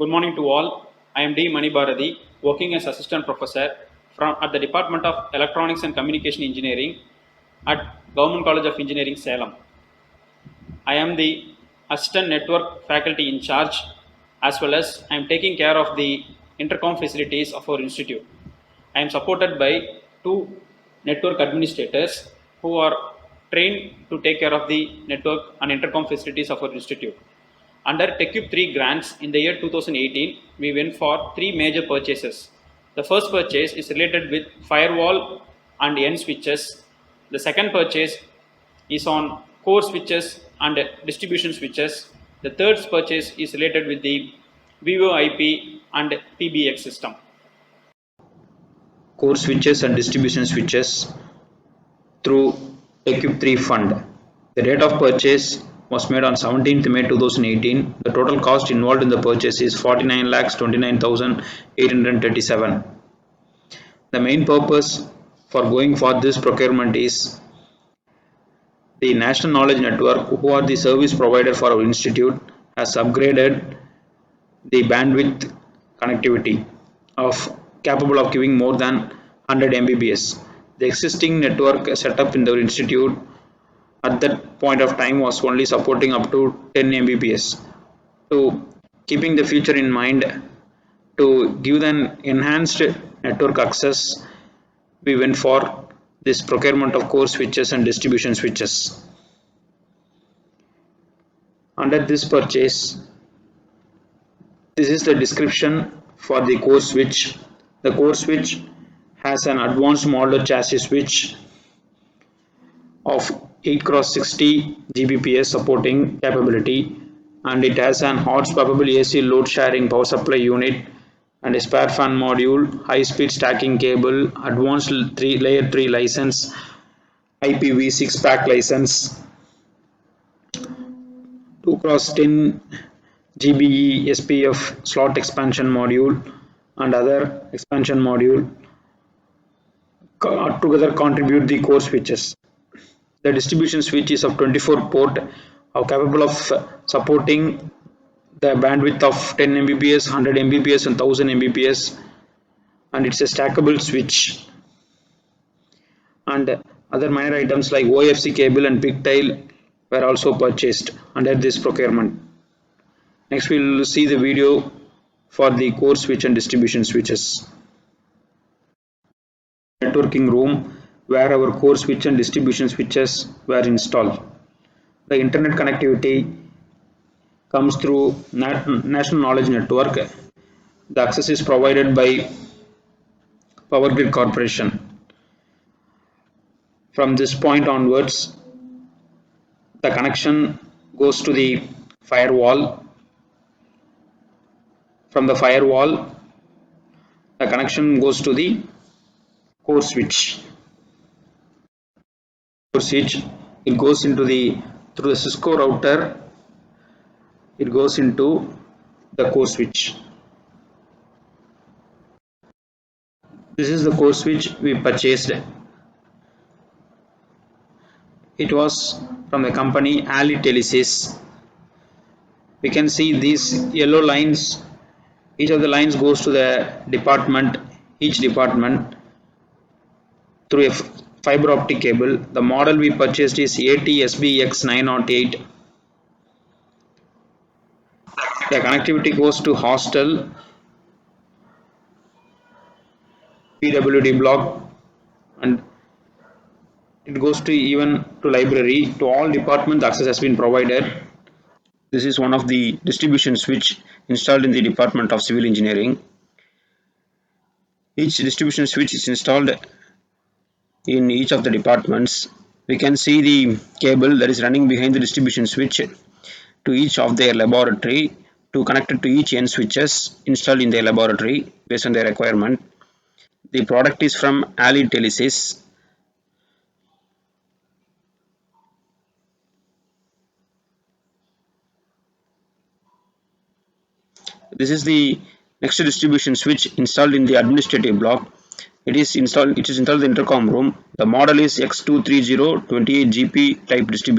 Good morning to all. I am D. Mani Bharati, working as Assistant Professor at the Department of Electronics and Communication Engineering at Government College of Engineering, Salem. I am the Assistant Network Faculty in charge, as well as I am taking care of the intercom facilities of our institute. I am supported by two network administrators who are trained to take care of the network and intercom facilities of our institute. Under TechCube 3 grants in the year 2018, we went for three major purchases. The first purchase is related with firewall and N switches. The second purchase is on core switches and distribution switches. The third purchase is related with the VoIP and PBX system. Core switches and distribution switches through TechCube 3 fund. The date of purchase was made on 17th May 2018. The total cost involved in the purchase is 49,29,837. The main purpose for going for this procurement is the National Knowledge Network, who are the service provider for our institute, has upgraded the bandwidth connectivity capable of giving more than 100 Mbps. The existing network setup in the institute at that point of time was only supporting up to 10 Mbps. So, keeping the future in mind, to give an enhanced network access, we went for this procurement of core switches and distribution switches. Under this purchase, this is the description for the core switch. The core switch has an advanced modular chassis switch of 8x60 Gbps supporting capability, and it has an hot swappable AC load sharing power supply unit and a spare fan module, high speed stacking cable, advanced layer 3 license, IPv6 pack license, 2x10 GBE SPF slot expansion module and other expansion module together contribute the core switches. The distribution switch is of 24 port, capable of supporting the bandwidth of 10 Mbps, 100 Mbps and 1000 Mbps, and it's a stackable switch. And other minor items like OFC cable and pigtail were also purchased under this procurement. Next we will see the video for the core switch and distribution switches. Networking room where our core switch and distribution switches were installed. The internet connectivity comes through National Knowledge Network. The access is provided by Power Grid Corporation. From this point onwards, the connection goes to the firewall. From the firewall, the connection goes to the core switch. It goes into through the Cisco router, it goes into the core switch. This is the core switch we purchased. It was from the company Ali Telesis. We can see these yellow lines. Each of the lines goes to the department, each department through a fiber optic cable. The model we purchased is AT-SBX908. The connectivity goes to hostel, PWD block, and it goes to even to library. To all departments, access has been provided. This is one of the distribution switch installed in the Department of Civil Engineering. Each distribution switch is installed in each of the departments. We can see the cable that is running behind the distribution switch to each of their laboratory to connect it to each N switches installed in their laboratory based on their requirement. The product is from Ali Telesis. This is the next distribution switch installed in the administrative block. It is installed in the intercom room. The model is X230 28GP type distribution.